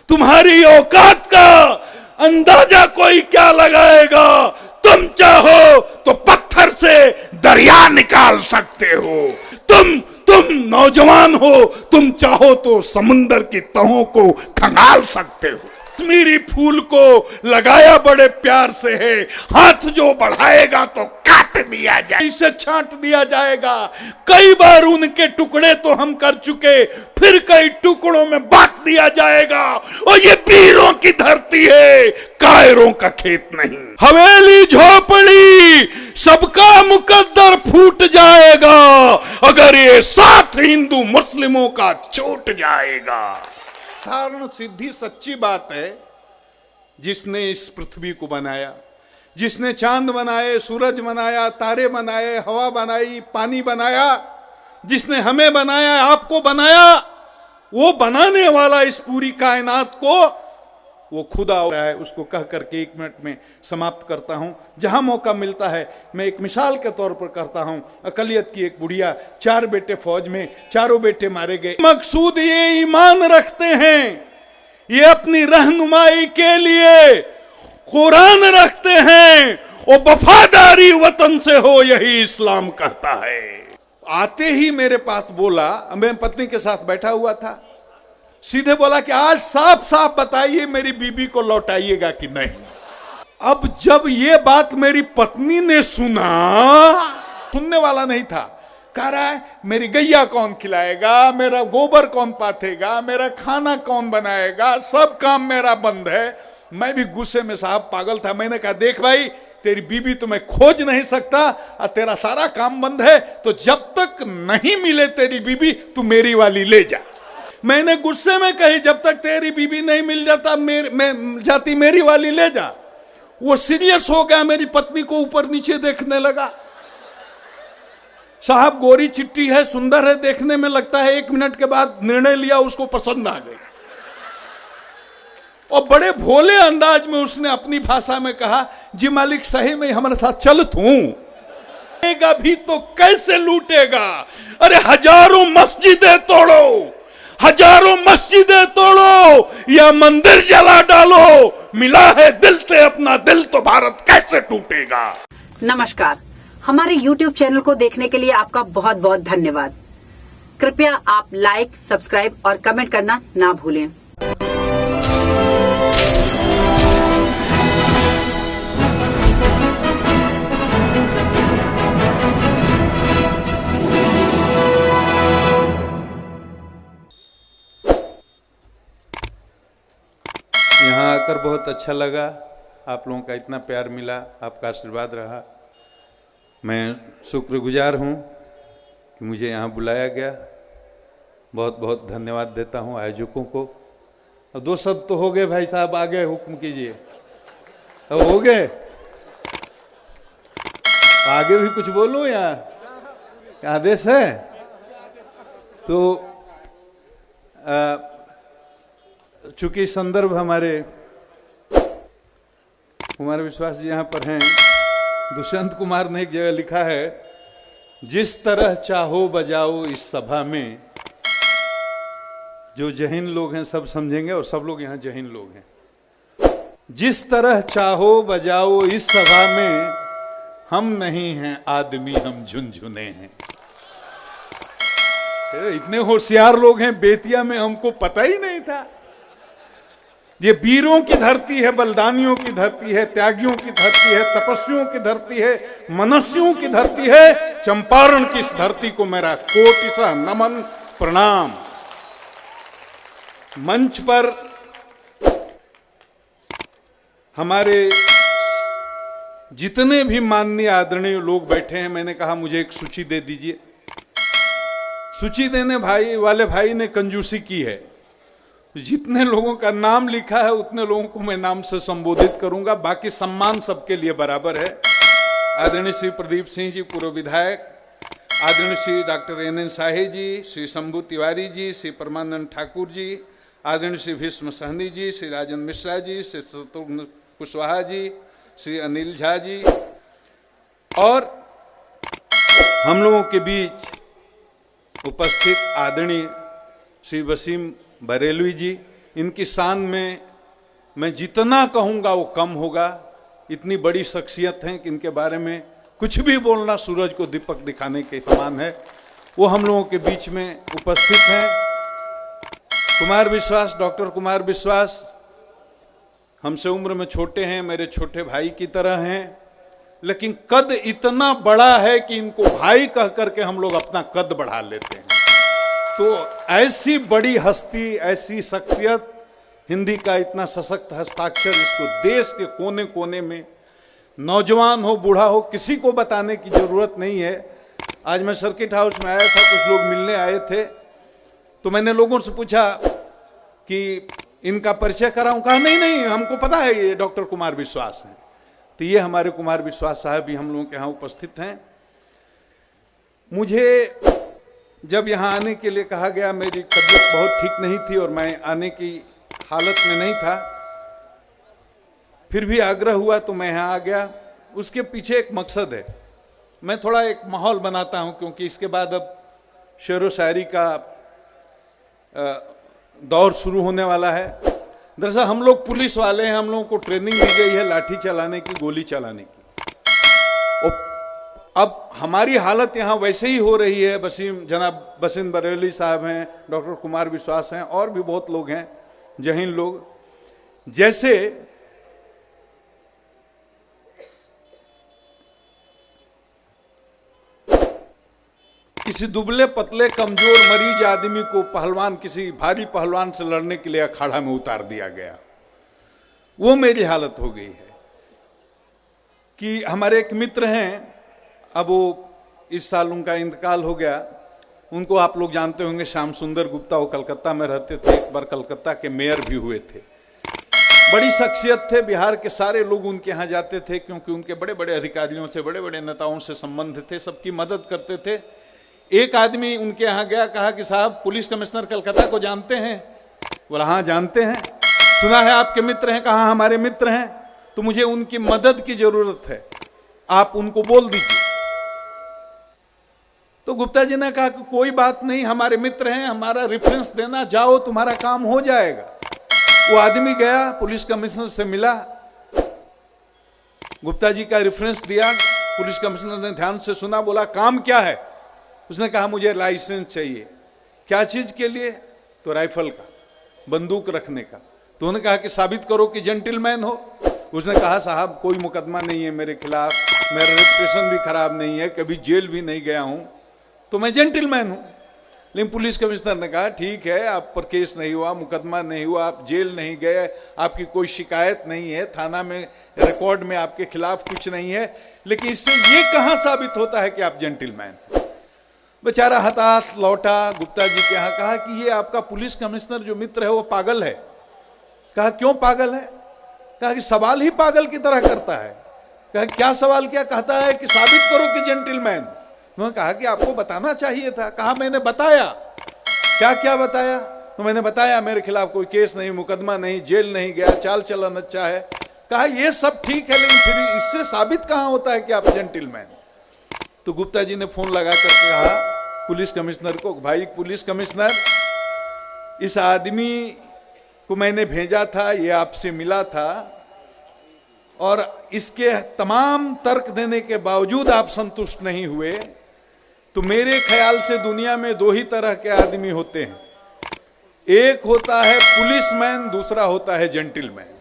तुम्हारी औकात का अंदाजा कोई क्या लगाएगा। तुम चाहो तो पत्थर से दरिया निकाल सकते हो। तुम नौजवान हो, तुम चाहो तो समुंदर की तहों को खंगाल सकते हो। कश्मीरी फूल को लगाया बड़े प्यार से है, हाथ जो बढ़ाएगा तो काट दिया जाए, इसे छांट दिया जाएगा। कई बार उनके टुकड़े तो हम कर चुके, फिर कई टुकड़ों में बांट दिया जाएगा। और ये वीरों की धरती है, कायरों का खेत नहीं। हवेली झोपड़ी सबका मुकद्दर फूट जाएगा अगर ये साथ हिंदू मुस्लिमों का छूट जाएगा। साधारण सीधी सच्ची बात है, जिसने इस पृथ्वी को बनाया, जिसने चांद बनाए, सूरज बनाया, तारे बनाए, हवा बनाई, पानी बनाया, जिसने हमें बनाया, आपको बनाया, वो बनाने वाला इस पूरी कायनात को वो खुदा हो रहा है। उसको कह करके 1 मिनट में समाप्त करता हूं। जहां मौका मिलता है मैं एक मिसाल के तौर पर करता हूं। अकलियत की एक बुढ़िया, 4 बेटे फौज में, चारों बेटे मारे गए। मकसूद ये ईमान रखते हैं, ये अपनी रहनुमाई के लिए कुरान रखते हैं और वफादारी वतन से हो, यही इस्लाम कहता है। आते ही मेरे पास बोला, मैं पत्नी के साथ बैठा हुआ था, सीधे बोला कि आज साफ साफ बताइए मेरी बीबी को लौटाइएगा कि नहीं। अब जब ये बात मेरी पत्नी ने सुना, सुनने वाला नहीं था, कह रहा है मेरी गैया कौन खिलाएगा, मेरा गोबर कौन पाथेगा, मेरा खाना कौन बनाएगा, सब काम मेरा बंद है। मैं भी गुस्से में साहब पागल था। मैंने कहा देख भाई, तेरी बीबी तो मैं खोज नहीं सकता और तेरा सारा काम बंद है, तो जब तक नहीं मिले तेरी बीबी तू मेरी वाली ले जा। मैंने गुस्से में कही जब तक तेरी बीबी नहीं मिल जाता जाती मेरी वाली ले जा। वो सीरियस हो गया, मेरी पत्नी को ऊपर नीचे देखने लगा। साहब गोरी चिट्टी है, सुंदर है, देखने में लगता है। 1 मिनट के बाद निर्णय लिया, उसको पसंद आ गई और बड़े भोले अंदाज में उसने अपनी भाषा में कहा, जी मालिक सही में हमारे साथ चल तू भी तो कैसे लूटेगा। अरे हजारों मस्जिदें तोड़ो, हजारों मस्जिदें तोड़ो या मंदिर जला डालो, मिला है दिल से अपना दिल तो भारत कैसे टूटेगा। नमस्कार, हमारे YouTube चैनल को देखने के लिए आपका बहुत बहुत धन्यवाद। कृपया आप लाइक, सब्सक्राइब और कमेंट करना ना भूलें। यहाँ आकर बहुत अच्छा लगा, आप लोगों का इतना प्यार मिला, आपका आशीर्वाद रहा। मैं शुक्रगुजार हूँ कि मुझे यहाँ बुलाया गया। बहुत बहुत धन्यवाद देता हूँ आयोजकों को। अब 2 शब्द तो हो गए भाई साहब, आगे हुक्म कीजिए। अब हो गए, आगे भी कुछ बोलो या आदेश है तो चूंकि संदर्भ हमारे कुमार विश्वास जी यहाँ पर हैं, दुष्यंत कुमार ने एक जगह लिखा है, जिस तरह चाहो बजाओ इस सभा में। जो जहीन लोग हैं सब समझेंगे और सब लोग यहाँ जहीन लोग हैं। जिस तरह चाहो बजाओ इस सभा में, हम नहीं हैं आदमी हम झुनझुने हैं। इतने होशियार लोग हैं बेतिया में, हमको पता ही नहीं था। ये वीरों की धरती है, बलिदानियों की धरती है, त्यागियों की धरती है, तपस्वियों की धरती है, मनुष्यों की धरती है। चंपारण की इस धरती को मेरा कोटिशः नमन प्रणाम। मंच पर हमारे जितने भी माननीय आदरणीय लोग बैठे हैं, मैंने कहा मुझे एक सूची दे दीजिए। सूची देने वाले भाई ने कंजूसी की है। जितने लोगों का नाम लिखा है उतने लोगों को मैं नाम से संबोधित करूंगा, बाकी सम्मान सबके लिए बराबर है। आदरणीय श्री प्रदीप सिंह जी पूर्व विधायक, आदरणीय श्री डॉक्टर NN शाही जी, श्री शंभू तिवारी जी, श्री परमानंद ठाकुर जी, आदरणीय श्री भीष्म सहनी जी, श्री राजन मिश्रा जी, श्री शत्रुघ्न कुशवाहा जी, श्री अनिल झा जी, और हम लोगों के बीच उपस्थित आदरणीय श्री वसीम बरेलवी जी, इनकी शान में मैं जितना कहूंगा वो कम होगा। इतनी बड़ी शख्सियत हैं कि इनके बारे में कुछ भी बोलना सूरज को दीपक दिखाने के समान है। वो हम लोगों के बीच में उपस्थित हैं। कुमार विश्वास, डॉक्टर कुमार विश्वास हमसे उम्र में छोटे हैं, मेरे छोटे भाई की तरह हैं, लेकिन कद इतना बड़ा है कि इनको भाई कह करके हम लोग अपना कद बढ़ा लेते हैं। तो ऐसी बड़ी हस्ती, ऐसी शख्सियत, हिंदी का इतना सशक्त हस्ताक्षर, इसको देश के कोने कोने में, नौजवान हो बूढ़ा हो, किसी को बताने की जरूरत नहीं है। आज मैं सर्किट हाउस में आया था, कुछ लोग मिलने आए थे, तो मैंने लोगों से पूछा कि इनका परिचय कराऊं। कहा नहीं नहीं, हमको पता है ये डॉक्टर कुमार विश्वास हैं। तो ये हमारे कुमार विश्वास साहब भी हम लोगों के यहाँ उपस्थित हैं। मुझे जब यहाँ आने के लिए कहा गया, मेरी तबीयत बहुत ठीक नहीं थी और मैं आने की हालत में नहीं था, फिर भी आग्रह हुआ तो मैं यहाँ आ गया। उसके पीछे एक मकसद है। मैं थोड़ा एक माहौल बनाता हूँ, क्योंकि इसके बाद अब शेर व शायरी का दौर शुरू होने वाला है। दरअसल हम लोग पुलिस वाले हैं, हम लोगों को ट्रेनिंग दी गई है लाठी चलाने की, गोली चलाने की। और अब हमारी हालत यहाँ वैसे ही हो रही है। जनाब वसीम बरेली साहब हैं, डॉक्टर कुमार विश्वास हैं, और भी बहुत लोग हैं, जहीन लोग, जैसे किसी दुबले पतले कमजोर मरीज आदमी को पहलवान, किसी भारी पहलवान से लड़ने के लिए अखाड़ा में उतार दिया गया। वो मेरी हालत हो गई है। कि हमारे एक मित्र हैं, अब वो इस साल उनका इंतकाल हो गया। उनको आप लोग जानते होंगे, श्याम सुंदर गुप्ता। वो कलकत्ता में रहते थे, एक बार कलकत्ता के मेयर भी हुए थे। बड़ी शख्सियत थे, बिहार के सारे लोग उनके यहाँ जाते थे, क्योंकि उनके बड़े बड़े अधिकारियों से, बड़े बड़े नेताओं से संबंध थे, सबकी मदद करते थे। एक आदमी उनके यहाँ गया, कहा कि साहब पुलिस कमिश्नर कलकत्ता को जानते हैं? बोला हाँ जानते हैं। सुना है आपके मित्र हैं? कहा हमारे मित्र हैं, तो मुझे उनकी मदद की जरूरत है, आप उनको बोल दीजिए। तो गुप्ता जी ने कहा कि कोई बात नहीं, हमारे मित्र हैं, हमारा रेफरेंस देना, जाओ तुम्हारा काम हो जाएगा। वो आदमी गया, पुलिस कमिश्नर से मिला, गुप्ता जी का रेफरेंस दिया। पुलिस कमिश्नर ने ध्यान से सुना, बोला काम क्या है? उसने कहा मुझे लाइसेंस चाहिए। क्या चीज के लिए? तो राइफल का, बंदूक रखने का। तो उन्होंने कहा कि साबित करो कि जेंटलमैन हो। उसने कहा साहब कोई मुकदमा नहीं है मेरे खिलाफ, मेरा रेपुटेशन भी खराब नहीं है, कभी जेल भी नहीं गया हूं, तो मैं जेंटलमैन हूं। लेकिन पुलिस कमिश्नर ने कहा ठीक है, आप पर केस नहीं हुआ, मुकदमा नहीं हुआ, आप जेल नहीं गए, आपकी कोई शिकायत नहीं है, थाना में रिकॉर्ड में आपके खिलाफ कुछ नहीं है, लेकिन इससे ये कहां साबित होता है कि आप जेंटलमैन हैं? बेचारा हताश लौटा गुप्ता जी के यहाँ। कहा कि ये आपका पुलिस कमिश्नर जो मित्र है वो पागल है। कहा क्यों पागल है? कहा कि सवाल ही पागल की तरह करता है। कहा क्या सवाल किया? कहता है कि साबित करो कि जेंटलमैन। उन्होंने कहा कि आपको बताना चाहिए था। कहा मैंने बताया। क्या क्या बताया? तो मैंने बताया मेरे खिलाफ कोई केस नहीं, मुकदमा नहीं, जेल नहीं गया, चाल चलन अच्छा है। कहा ये सब ठीक है, लेकिन फिर इससे साबित कहां होता है कि आप जेंटलमैन? तो गुप्ता जी ने फोन लगा करके कहा पुलिस कमिश्नर को, भाई पुलिस कमिश्नर, इस आदमी को मैंने भेजा था, ये आपसे मिला था, और इसके तमाम तर्क देने के बावजूद आप संतुष्ट नहीं हुए, तो मेरे ख्याल से दुनिया में दो ही तरह के आदमी होते हैं, एक होता है पुलिसमैन, दूसरा होता है जेंटलमैन।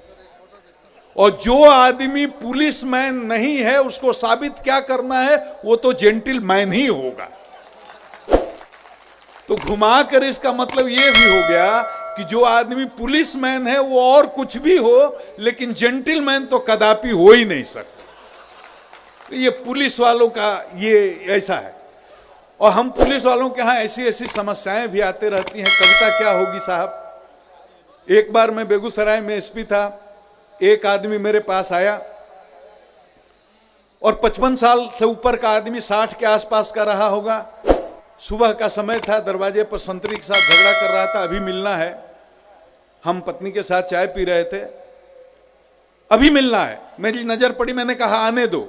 और जो आदमी पुलिसमैन नहीं है उसको साबित क्या करना है? वो तो जेंटलमैन ही होगा। तो घुमाकर इसका मतलब ये भी हो गया कि जो आदमी पुलिसमैन है वो और कुछ भी हो, लेकिन जेंटलमैन तो कदापि हो ही नहीं सकता। ये पुलिस वालों का ये ऐसा है। और हम पुलिस वालों के यहां ऐसी ऐसी समस्याएं भी आते रहती हैं। कविता क्या होगी साहब? एक बार मैं बेगूसराय में एसपी था, एक आदमी मेरे पास आया और 55 साल से ऊपर का आदमी, 60 के आसपास का रहा होगा। सुबह का समय था, दरवाजे पर संतरी के साथ झगड़ा कर रहा था, अभी मिलना है। हम पत्नी के साथ चाय पी रहे थे, अभी मिलना है। मेरी नजर पड़ी, मैंने कहा आने दो।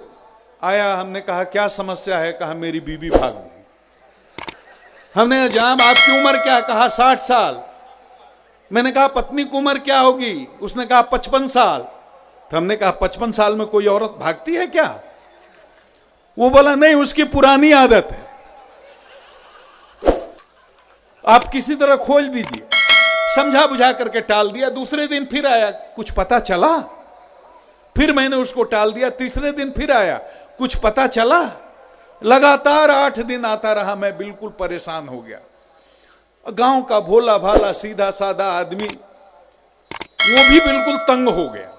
आया, हमने कहा क्या समस्या है? कहा मेरी बीवी भाग गई। हमने जनाब आपकी उम्र क्या? कहा 60 साल। मैंने कहा पत्नी की उम्र क्या होगी? उसने कहा 55 साल। तो हमने कहा 55 साल में कोई औरत भागती है क्या? वो बोला नहीं, उसकी पुरानी आदत है, आप किसी तरह खोल दीजिए। समझा बुझा करके टाल दिया। दूसरे दिन फिर आया, कुछ पता चला? फिर मैंने उसको टाल दिया। तीसरे दिन फिर आया, कुछ पता चला? लगातार 8 दिन आता रहा। मैं बिल्कुल परेशान हो गया। गांव का भोला भाला सीधा साधा आदमी, वो भी बिल्कुल तंग हो गया।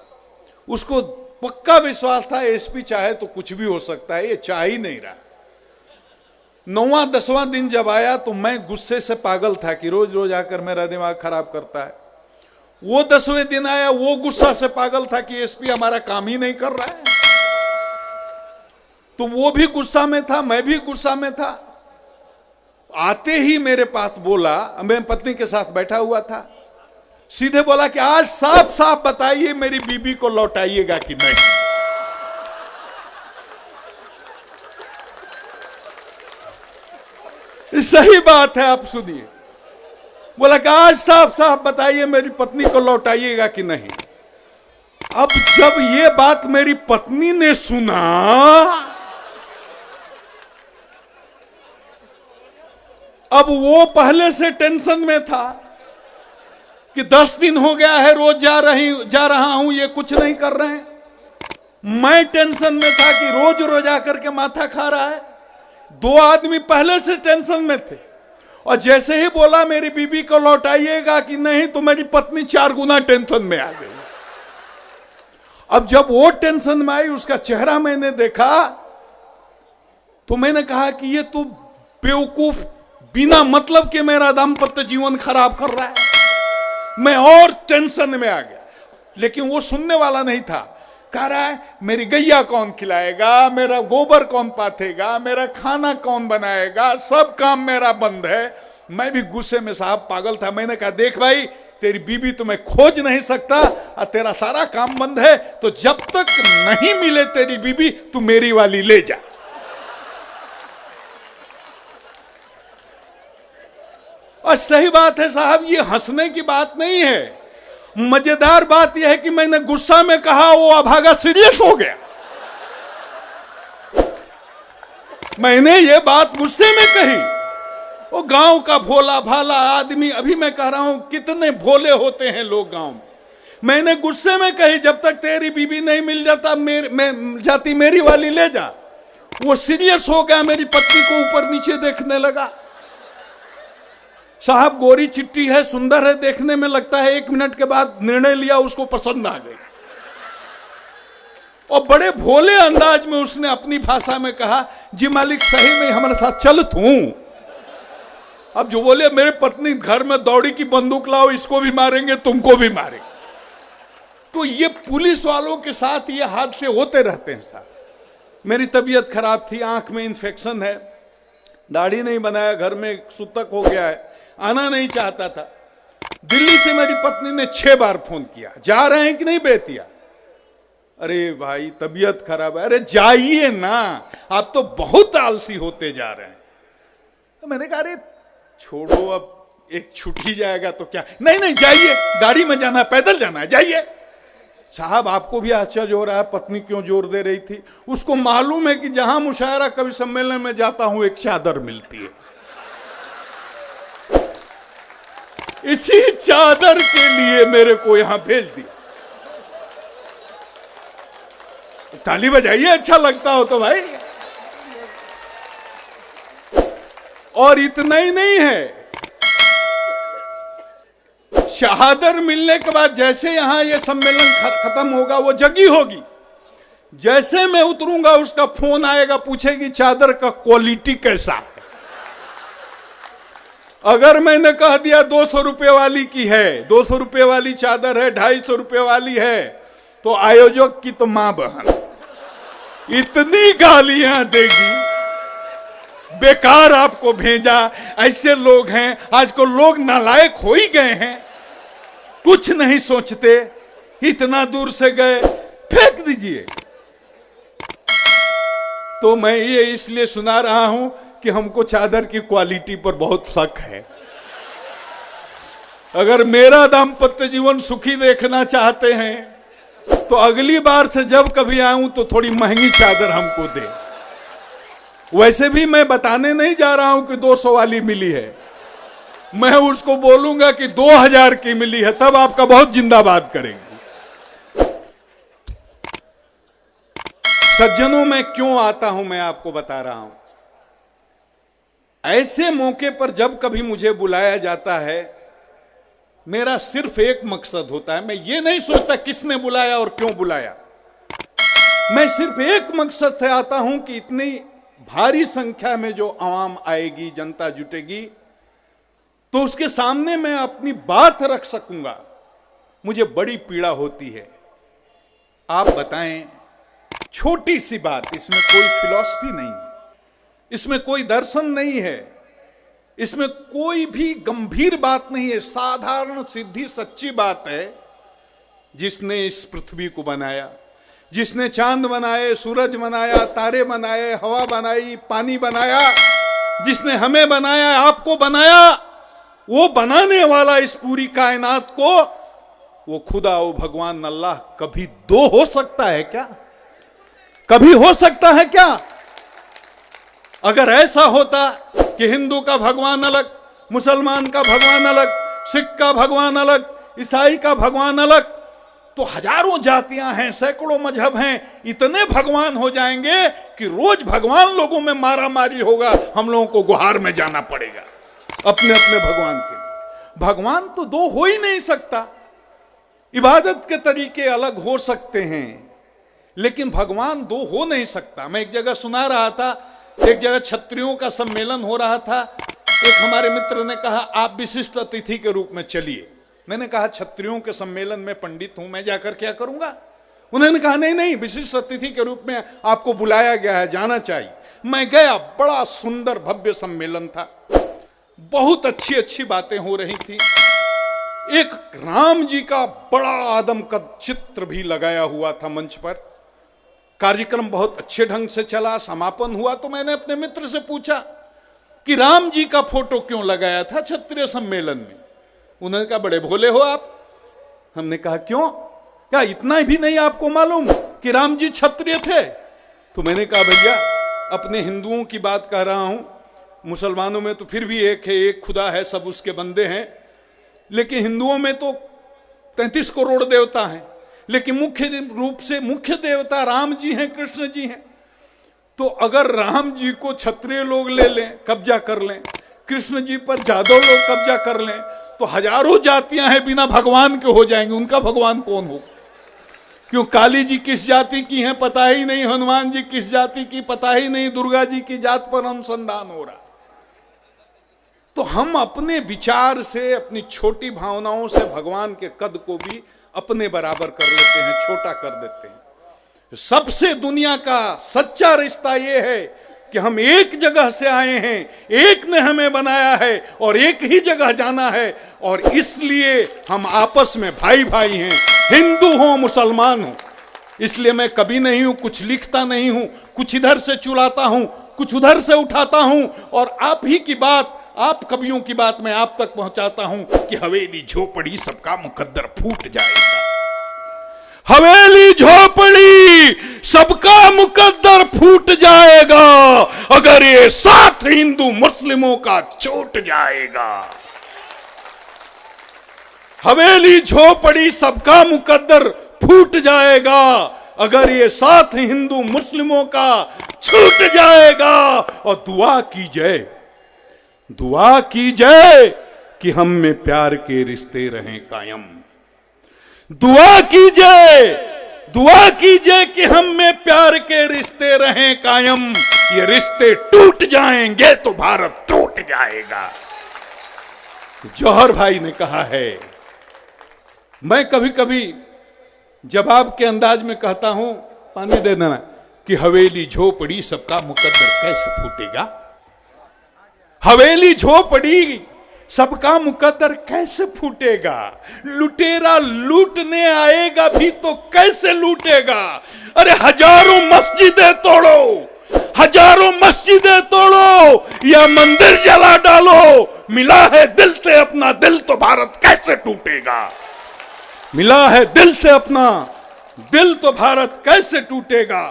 उसको पक्का विश्वास था एसपी चाहे तो कुछ भी हो सकता है, ये चाह ही नहीं रहा। 9वां 10वां दिन जब आया तो मैं गुस्से से पागल था कि रोज रोज आकर मेरा दिमाग खराब करता है। वो 10वें दिन आया, वो गुस्सा से पागल था कि एसपी हमारा काम ही नहीं कर रहा है। तो वो भी गुस्सा में था, मैं भी गुस्सा में था। आते ही मेरे पास बोला, मैं पत्नी के साथ बैठा हुआ था, सीधे बोला कि आज साफ साफ बताइए मेरी बीबी को लौटाइएगा कि नहीं। सही बात है, आप सुनिए। बोला कि आज साफ साफ बताइए मेरी पत्नी को लौटाइएगा कि नहीं। अब जब ये बात मेरी पत्नी ने सुना, अब वो पहले से टेंशन में था कि 10 दिन हो गया है, रोज जा रहा हूं, ये कुछ नहीं कर रहे हैं। मैं टेंशन में था कि रोज रोज आकर के माथा खा रहा है। 2 आदमी पहले से टेंशन में थे, और जैसे ही बोला मेरी बीबी को लौटाइएगा कि नहीं, तो मेरी पत्नी 4 गुना टेंशन में आ गई। अब जब वो टेंशन में आई, उसका चेहरा मैंने देखा, तो मैंने कहा कि ये तो बेवकूफ बिना मतलब के मेरा दाम्पत्य जीवन खराब कर रहा है। मैं और टेंशन में आ गया, लेकिन वो सुनने वाला नहीं था। कह रहा है मेरी गैया कौन खिलाएगा, मेरा गोबर कौन पाथेगा, मेरा खाना कौन बनाएगा, सब काम मेरा बंद है। मैं भी गुस्से में साहब पागल था। मैंने कहा देख भाई, तेरी बीबी तो मैं खोज नहीं सकता और तेरा सारा काम बंद है, तो जब तक नहीं मिले तेरी बीबी, तू मेरी वाली ले जा। और सही बात है साहब, ये हंसने की बात नहीं है। मजेदार बात यह है कि मैंने गुस्सा में कहा, वो अभागा सीरियस हो गया। मैंने ये बात गुस्से में कही। वो गांव का भोला भाला आदमी, अभी मैं कह रहा हूं कितने भोले होते हैं लोग गांव में। मैंने गुस्से में कही, जब तक तेरी बीबी नहीं मिल जाता जाती मेरी वाली ले जा। वो सीरियस हो गया, मेरी पत्नी को ऊपर नीचे देखने लगा। साहब गोरी चिट्टी है, सुंदर है देखने में, लगता है 1 मिनट के बाद निर्णय लिया, उसको पसंद आ गई। और बड़े भोले अंदाज में उसने अपनी भाषा में कहा, जी मालिक सही में हमारे साथ चल तू। अब जो बोले मेरे पत्नी घर में दौड़ी की बंदूक लाओ, इसको भी मारेंगे तुमको भी मारेंगे। तो ये पुलिस वालों के साथ ये हादसे होते रहते हैं साहब। मेरी तबीयत खराब थी, आंख में इंफेक्शन है, दाढ़ी नहीं बनाया, घर में सूतक हो गया है, आना नहीं चाहता था। दिल्ली से मेरी पत्नी ने 6 बार फोन किया, जा रहे हैं कि नहीं बेतिया? अरे भाई तबीयत खराब है। अरे जाइए ना, आप तो बहुत आलसी होते जा रहे हैं। तो मैंने कहा अरे छोड़ो, अब एक छुट्टी जाएगा तो क्या। नहीं जाइए, गाड़ी में जाना है, पैदल जाना है, जाइए। साहब आपको भी आश्चर्य हो रहा है पत्नी क्यों जोर दे रही थी। उसको मालूम है कि जहां मुशायरा कवि सम्मेलन में जाता हूं एक चादर मिलती है। इसी चादर के लिए मेरे को यहां भेज दिया। ताली बजाइए, अच्छा लगता हो तो भाई। और इतना ही नहीं है, चादर मिलने के बाद जैसे यहां ये सम्मेलन खत्म होगा, वो जगी होगी। जैसे मैं उतरूंगा उसका फोन आएगा, पूछेगी चादर का क्वालिटी कैसा है। अगर मैंने कह दिया 200 रुपए वाली की है, 200 रुपए वाली चादर है, 250 रुपए वाली है, तो आयोजक की तो मां बहन इतनी गालियां देगी, बेकार आपको भेजा। ऐसे लोग हैं आजकल, लोग नालायक हो ही गए हैं, कुछ नहीं सोचते। इतना दूर से गए, फेंक दीजिए। तो मैं ये इसलिए सुना रहा हूं कि हमको चादर की क्वालिटी पर बहुत शक है। अगर मेरा दाम्पत्य जीवन सुखी देखना चाहते हैं तो अगली बार से जब कभी आऊं तो थोड़ी महंगी चादर हमको दे। वैसे भी मैं बताने नहीं जा रहा हूं कि 200 वाली मिली है, मैं उसको बोलूंगा कि 2000 की मिली है, तब आपका बहुत जिंदाबाद करेंगे। सज्जनों, मैं क्यों आता हूं मैं आपको बता रहा हूं। ऐसे मौके पर जब कभी मुझे बुलाया जाता है, मेरा सिर्फ एक मकसद होता है। मैं ये नहीं सोचता किसने बुलाया और क्यों बुलाया। मैं सिर्फ एक मकसद से आता हूं कि इतनी भारी संख्या में जो आवाम आएगी, जनता जुटेगी, तो उसके सामने मैं अपनी बात रख सकूंगा। मुझे बड़ी पीड़ा होती है। आप बताएं, छोटी सी बात, इसमें कोई फिलॉसफी नहीं, इसमें कोई दर्शन नहीं है, इसमें कोई भी गंभीर बात नहीं है, साधारण सीधी सच्ची बात है। जिसने इस पृथ्वी को बनाया, जिसने चांद बनाए, सूरज बनाया, तारे बनाए, हवा बनाई, पानी बनाया, जिसने हमें बनाया, आपको बनाया, वो बनाने वाला इस पूरी कायनात को, वो खुदा, वो भगवान अल्लाह कभी दो हो सकता है क्या? कभी हो सकता है क्या? अगर ऐसा होता कि हिंदू का भगवान अलग, मुसलमान का भगवान अलग, सिख का भगवान अलग, ईसाई का भगवान अलग, तो हजारों जातियां हैं, सैकड़ों मजहब हैं, इतने भगवान हो जाएंगे कि रोज भगवान लोगों में मारा मारी होगा, हम लोगों को गुहार में जाना पड़ेगा अपने अपने भगवान के। भगवान तो दो हो ही नहीं सकता। इबादत के तरीके अलग हो सकते हैं, लेकिन भगवान दो हो नहीं सकता। मैं एक जगह सुना रहा था, एक जगह क्षत्रियों का सम्मेलन हो रहा था। एक हमारे मित्र ने कहा, आप विशिष्ट अतिथि के रूप में चलिए। मैंने कहा, क्षत्रियों के सम्मेलन में पंडित हूं, मैं जाकर क्या करूंगा? उन्होंने कहा, नहीं नहीं, विशिष्ट अतिथि के रूप में आपको बुलाया गया है, जाना चाहिए। मैं गया, बड़ा सुंदर भव्य सम्मेलन था, बहुत अच्छी अच्छी बातें हो रही थी। एक राम जी का बड़ा आदम का चित्र भी लगाया हुआ था मंच पर। कार्यक्रम बहुत अच्छे ढंग से चला, समापन हुआ। तो मैंने अपने मित्र से पूछा कि राम जी का फोटो क्यों लगाया था क्षत्रिय सम्मेलन में? उन्होंने कहा, बड़े भोले हो आप। हमने कहा, क्यों? क्या इतना भी नहीं आपको मालूम कि राम जी क्षत्रिय थे? तो मैंने कहा, भैया अपने हिंदुओं की बात कर रहा हूं, मुसलमानों में तो फिर भी एक है, एक खुदा है, सब उसके बंदे हैं, लेकिन हिंदुओं में तो 33 करोड़ देवता हैं, लेकिन मुख्य रूप से मुख्य देवता राम जी हैं, कृष्ण जी हैं। तो अगर राम जी को क्षत्रिय लोग ले लें, कब्जा कर लें, कृष्ण जी पर जादव लोग कब्जा कर लें, तो हजारों जातियां हैं बिना भगवान के हो जाएंगे। उनका भगवान कौन हो? क्यों काली जी किस जाति की हैं पता ही नहीं, हनुमान जी किस जाति की पता ही नहीं, दुर्गा जी की जात पर अनुसंधान हो रहा। तो हम अपने विचार से, अपनी छोटी भावनाओं से भगवान के कद को भी अपने बराबर कर लेते हैं, छोटा कर देते हैं। सबसे दुनिया का सच्चा रिश्ता यह है कि हम एक जगह से आए हैं, एक ने हमें बनाया है और एक ही जगह जाना है, और इसलिए हम आपस में भाई भाई हैं, हिंदू हो मुसलमान हो। इसलिए मैं कभी नहीं हूं, कुछ लिखता नहीं हूं, कुछ इधर से चुराता हूं, कुछ उधर से उठाता हूं, और आप ही की बात, आप कवियों की बात मैं आप तक पहुंचाता हूं कि हवेली झोपड़ी सबका मुकद्दर फूट जाएगा। हवेली झोपड़ी सबका मुकद्दर फूट जाएगा अगर ये साथ हिंदू मुस्लिमों का छूट जाएगा। हवेली झोपड़ी सबका मुकद्दर फूट जाएगा अगर ये साथ हिंदू मुस्लिमों का छूट जाएगा। और दुआ कीजिए कि हम में प्यार के रिश्ते रहें कायम। दुआ कीजिए कि हम में प्यार के रिश्ते रहें कायम। ये रिश्ते टूट जाएंगे तो भारत टूट जाएगा। जौहर भाई ने कहा है, मैं कभी कभी जवाब के अंदाज में कहता हूं, पानी दे देना, कि हवेली झोपड़ी सबका मुकद्दर कैसे फूटेगा। हवेली झोपड़ी सबका मुकद्दर कैसे फूटेगा। लुटेरा लूटने आएगा भी तो कैसे लूटेगा। अरे हजारों मस्जिदें तोड़ो, हजारों मस्जिदें तोड़ो या मंदिर जला डालो, मिला है दिल से अपना दिल तो भारत कैसे टूटेगा। मिला है दिल से अपना दिल तो भारत कैसे टूटेगा।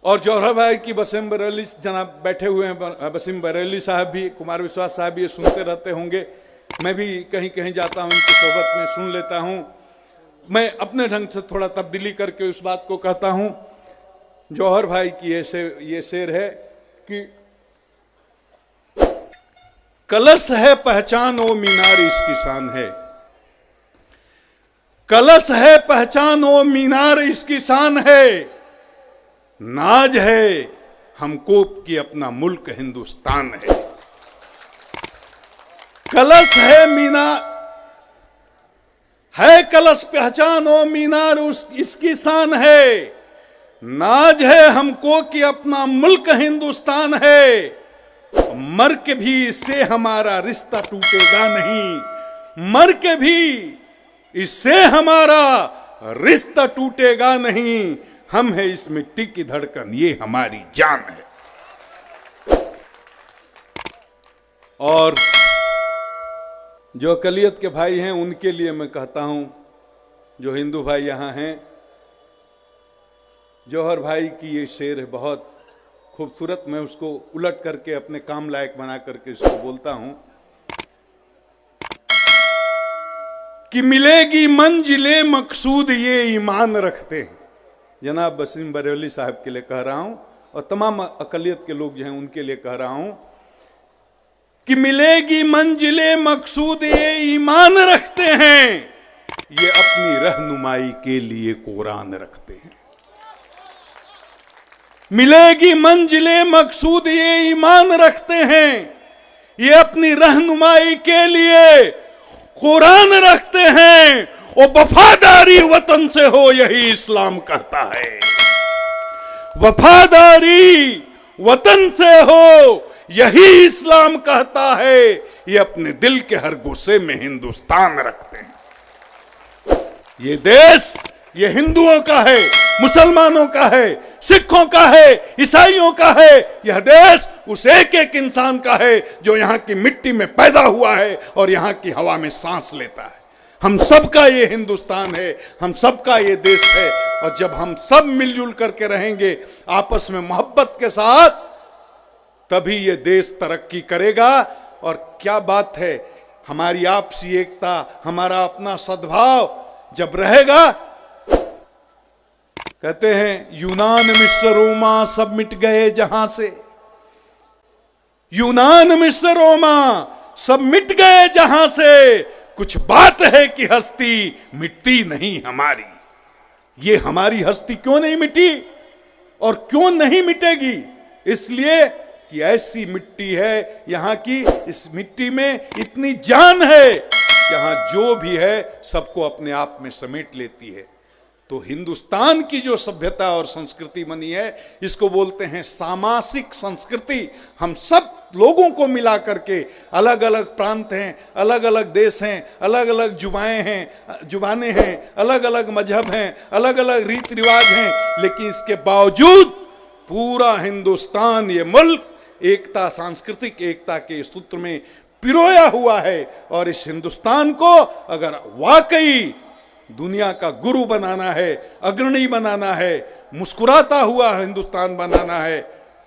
और जौहर भाई की वसीम बरेली जनाब बैठे हुए हैं, वसीम बरेली साहब भी, कुमार विश्वास साहब भी ये सुनते रहते होंगे। मैं भी कहीं कहीं जाता हूं, इनकी सोबत में सुन लेता हूं। मैं अपने ढंग से थोड़ा तब्दीली करके उस बात को कहता हूं। जौहर भाई की ये शेर है कि कलश है पहचान ओ मीनार इसकी शान है। कलश है पहचान ओ मीनार इसकी शान है। नाज है हमको कि अपना मुल्क हिंदुस्तान है। कलश है मीनार है, कलश पहचान ओ मीनार इसकी शान है। नाज है हमको कि अपना मुल्क हिंदुस्तान है। मर के भी इससे हमारा रिश्ता टूटेगा नहीं। मर के भी इससे हमारा रिश्ता टूटेगा नहीं। हम है इस मिट्टी की धड़कन, ये हमारी जान है। और जो अकलियत के भाई हैं उनके लिए मैं कहता हूं, जो हिंदू भाई यहां हैं, जौहर भाई की ये शेर है बहुत खूबसूरत। मैं उसको उलट करके अपने काम लायक बना करके इसको बोलता हूं कि मिलेगी मंजिले मकसूद ये ईमान रखते हैं। जनाब वसीम बरेली साहब के लिए कह रहा हूं और तमाम अकलियत के लोग जो हैं उनके लिए कह रहा हूं कि मिलेगी मंजिले मकसूद ये ईमान रखते हैं। ये अपनी रहनुमाई के लिए कुरान रखते हैं। मिलेगी मंजिले मकसूद ये ईमान रखते हैं। ये अपनी रहनुमाई के लिए कुरान रखते हैं। और वफादारी वतन से हो यही इस्लाम कहता है। वफादारी वतन से हो यही इस्लाम कहता है। ये अपने दिल के हर गुस्से में हिंदुस्तान रखते हैं। ये देश ये हिंदुओं का है, मुसलमानों का है, सिखों का है, ईसाइयों का है। यह देश उस एक एक इंसान का है जो यहां की मिट्टी में पैदा हुआ है और यहां की हवा में सांस लेता है। हम सबका ये हिंदुस्तान है, हम सबका ये देश है। और जब हम सब मिलजुल करके रहेंगे आपस में मोहब्बत के साथ, तभी ये देश तरक्की करेगा। और क्या बात है, हमारी आपसी एकता, हमारा अपना सद्भाव जब रहेगा, कहते हैं यूनान मिस्र रोमा सब मिट गए जहां से। यूनान मिस्र रोमा सब मिट गए जहां से। कुछ बात है कि हस्ती मिट्टी नहीं हमारी। ये हमारी हस्ती क्यों नहीं मिटी और क्यों नहीं मिटेगी? इसलिए कि ऐसी मिट्टी है यहां की, इस मिट्टी में इतनी जान है, यहां जो भी है सबको अपने आप में समेट लेती है। तो हिंदुस्तान की जो सभ्यता और संस्कृति बनी है, इसको बोलते हैं सामासिक संस्कृति। हम सब लोगों को मिला करके, अलग अलग प्रांत हैं, अलग अलग देश हैं, अलग अलग जुबानें हैं, अलग अलग मजहब हैं, अलग अलग रीति रिवाज हैं, लेकिन इसके बावजूद पूरा हिंदुस्तान, ये मुल्क एकता, सांस्कृतिक एकता के सूत्र में पिरोया हुआ है। और इस हिंदुस्तान को अगर वाकई दुनिया का गुरु बनाना है, अग्रणी बनाना है, मुस्कुराता हुआ हिंदुस्तान बनाना है,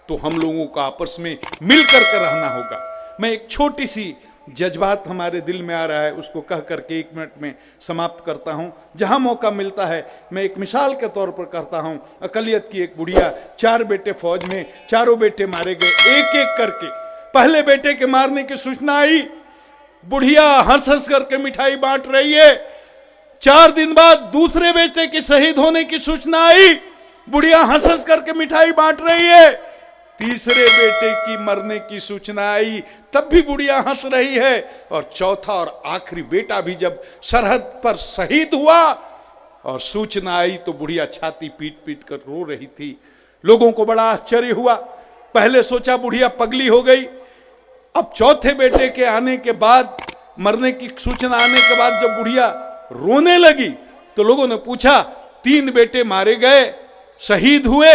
तो हम लोगों को आपस में मिलकर के रहना होगा। मैं एक छोटी सी जज्बात हमारे दिल में आ रहा है, उसको कह करके 1 मिनट में समाप्त करता हूं। जहां मौका मिलता है मैं एक मिसाल के तौर पर करता हूं। अकलियत की एक बुढ़िया, 4 बेटे फौज में, चारों बेटे मारे गए एक एक करके। पहले बेटे के मारने की सूचना आई, बुढ़िया हंस हंस करके मिठाई बांट रही है। 4 दिन बाद दूसरे बेटे के शहीद होने की सूचना आई, बुढ़िया हंस हंस करके मिठाई बांट रही है। तीसरे बेटे की मरने की सूचना आई, तब भी बुढ़िया हंस रही है। और चौथा और आखिरी बेटा भी जब सरहद पर शहीद हुआ और सूचना आई, तो बुढ़िया छाती पीट पीट कर रो रही थी। लोगों को बड़ा आश्चर्य हुआ। पहले सोचा बुढ़िया पगली हो गई। अब चौथे बेटे के आने के बाद, मरने की सूचना आने के बाद जब बुढ़िया रोने लगी, तो लोगों ने पूछा, 3 बेटे मारे गए, शहीद हुए,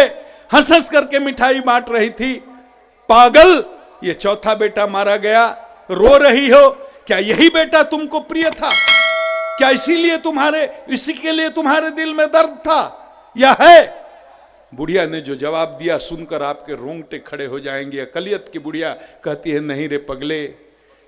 हंस हंस करके मिठाई बांट रही थी, पागल ये चौथा बेटा मारा गया, रो रही हो। क्या यही बेटा तुमको प्रिय था? क्या इसी के लिए तुम्हारे दिल में दर्द था या है? बुढ़िया ने जो जवाब दिया सुनकर आपके रोंगटे खड़े हो जाएंगे। अकलियत की बुढ़िया कहती है, नहीं रे पगले,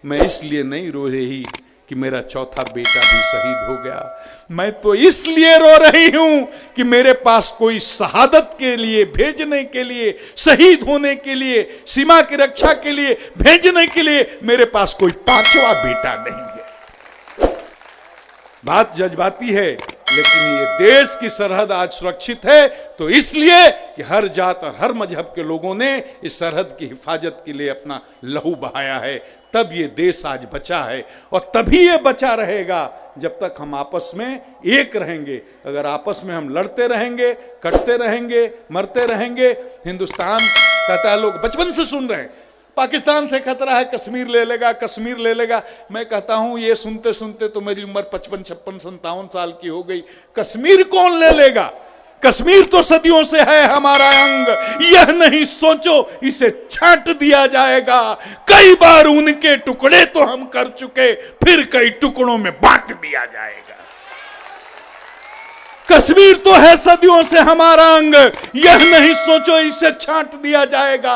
मैं इसलिए नहीं रो रही कि मेरा चौथा बेटा भी शहीद हो गया। मैं तो इसलिए रो रही हूं कि मेरे पास कोई शहादत के लिए भेजने के लिए, शहीद होने के लिए, सीमा की रक्षा के लिए भेजने के लिए मेरे पास कोई पांचवा बेटा नहीं है। बात जज्बाती है, लेकिन ये देश की सरहद आज सुरक्षित है तो इसलिए कि हर जात और हर मजहब के लोगों ने इस सरहद की हिफाजत के लिए अपना लहू बहाया है। तब ये देश आज बचा है और तभी ये बचा रहेगा जब तक हम आपस में एक रहेंगे। अगर आपस में हम लड़ते रहेंगे, कटते रहेंगे, मरते रहेंगे, हिंदुस्तान कहता है, लोग बचपन से सुन रहे हैं पाकिस्तान से खतरा है, कश्मीर ले लेगा, कश्मीर ले लेगा। मैं कहता हूं ये सुनते सुनते तो मेरी उम्र 55, 56, 57 साल की हो गई। कश्मीर कौन ले लेगा? कश्मीर तो सदियों से है हमारा अंग। यह नहीं सोचो इसे छांट दिया जाएगा। कई बार उनके टुकड़े तो हम कर चुके, फिर कई टुकड़ों में बांट दिया जाएगा। कश्मीर तो है सदियों से हमारा अंग, यह नहीं सोचो इसे छांट दिया जाएगा।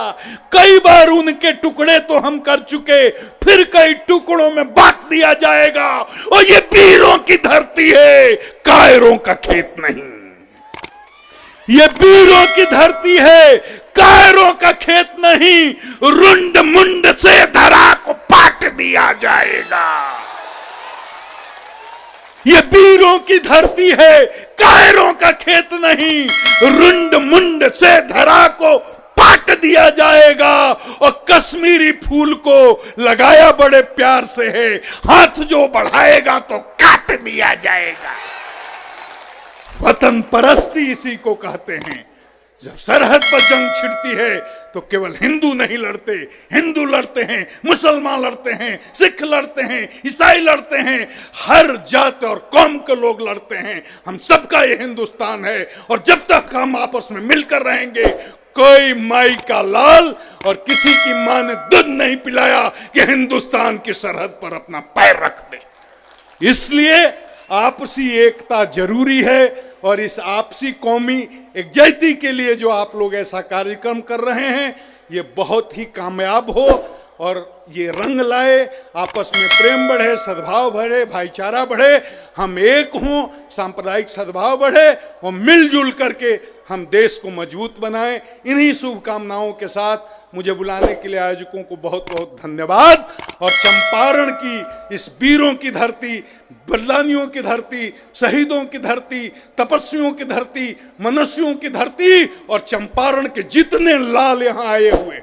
कई बार उनके टुकड़े तो हम कर चुके, फिर कई टुकड़ों में बांट दिया जाएगा। और ये वीरों की धरती है, कायरों का खेत नहीं। ये वीरों की धरती है, कायरों का खेत नहीं। रुंड मुंड से धरा को पाट दिया जाएगा। ये वीरों की धरती है, कायरों का खेत नहीं। रुंड मुंड से धरा को पाट दिया जाएगा। और कश्मीरी फूल को लगाया बड़े प्यार से है, हाथ जो बढ़ाएगा तो काट दिया जाएगा। वतन परस्ती इसी को कहते हैं। जब सरहद पर जंग छिड़ती है तो केवल हिंदू नहीं लड़ते, हिंदू लड़ते हैं, मुसलमान लड़ते हैं, सिख लड़ते हैं, ईसाई लड़ते हैं, हर जात और कौम के लोग लड़ते हैं। हम सबका ये हिंदुस्तान है और जब तक हम आपस में मिलकर रहेंगे, कोई माई का लाल और किसी की मां ने दूध नहीं पिलाया कि हिंदुस्तान की सरहद पर अपना पैर रख दे। इसलिए आपसी एकता जरूरी है और इस आपसी कौमी एकजुटता के लिए जो आप लोग ऐसा कार्यक्रम कर रहे हैं, ये बहुत ही कामयाब हो और ये रंग लाए, आपस में प्रेम बढ़े, सद्भाव बढ़े, भाईचारा बढ़े, हम एक हों, सांप्रदायिक सद्भाव बढ़े और मिलजुल करके हम देश को मजबूत बनाएं। इन्हीं शुभकामनाओं के साथ मुझे बुलाने के लिए आयोजकों को बहुत बहुत धन्यवाद। और चंपारण की इस वीरों की धरती, बलिदानियों की धरती, शहीदों की धरती, तपस्वियों की धरती, मनुष्यों की धरती और चंपारण के जितने लाल यहाँ आए हुए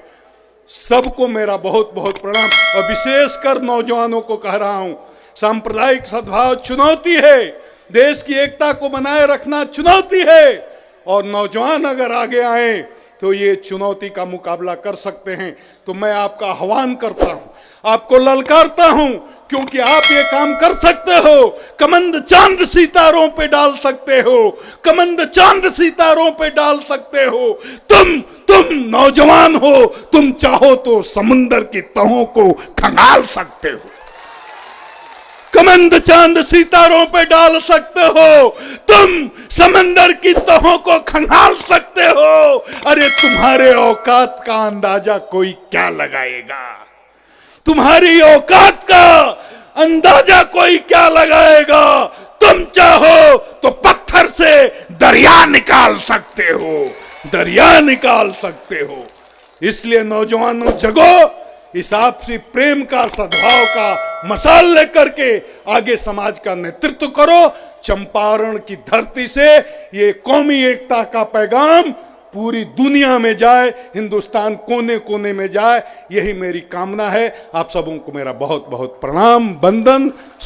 सबको मेरा बहुत बहुत प्रणाम। और विशेषकर नौजवानों को कह रहा हूं, सांप्रदायिक सद्भाव चुनौती है, देश की एकता को बनाए रखना चुनौती है और नौजवान अगर आगे आए तो ये चुनौती का मुकाबला कर सकते हैं। तो मैं आपका आह्वान करता हूं, आपको ललकारता हूं, क्योंकि आप ये काम कर सकते हो। कमंद चांद सितारों पे डाल सकते हो, कमंद चांद सितारों पे डाल सकते हो। तुम नौजवान हो, तुम चाहो तो समुंदर की तहों को खंगाल सकते हो, कमंद चांद सितारों पे डाल सकते हो, तुम समंदर की तहों को खंगाल सकते हो। अरे तुम्हारे औकात का अंदाजा कोई क्या लगाएगा? तुम्हारी औकात का अंदाजा कोई क्या लगाएगा? तुम चाहो तो पत्थर से दरिया निकाल सकते हो, दरिया निकाल सकते हो। इसलिए नौजवानों जगो, इस आपसी प्रेम का, सद्भाव का मसाल लेकर के आगे समाज का नेतृत्व करो। चंपारण की धरती से ये कौमी एकता का पैगाम पूरी दुनिया में जाए, हिंदुस्तान कोने कोने में जाए, यही मेरी कामना है। आप सबों को मेरा बहुत बहुत प्रणाम, वंदन।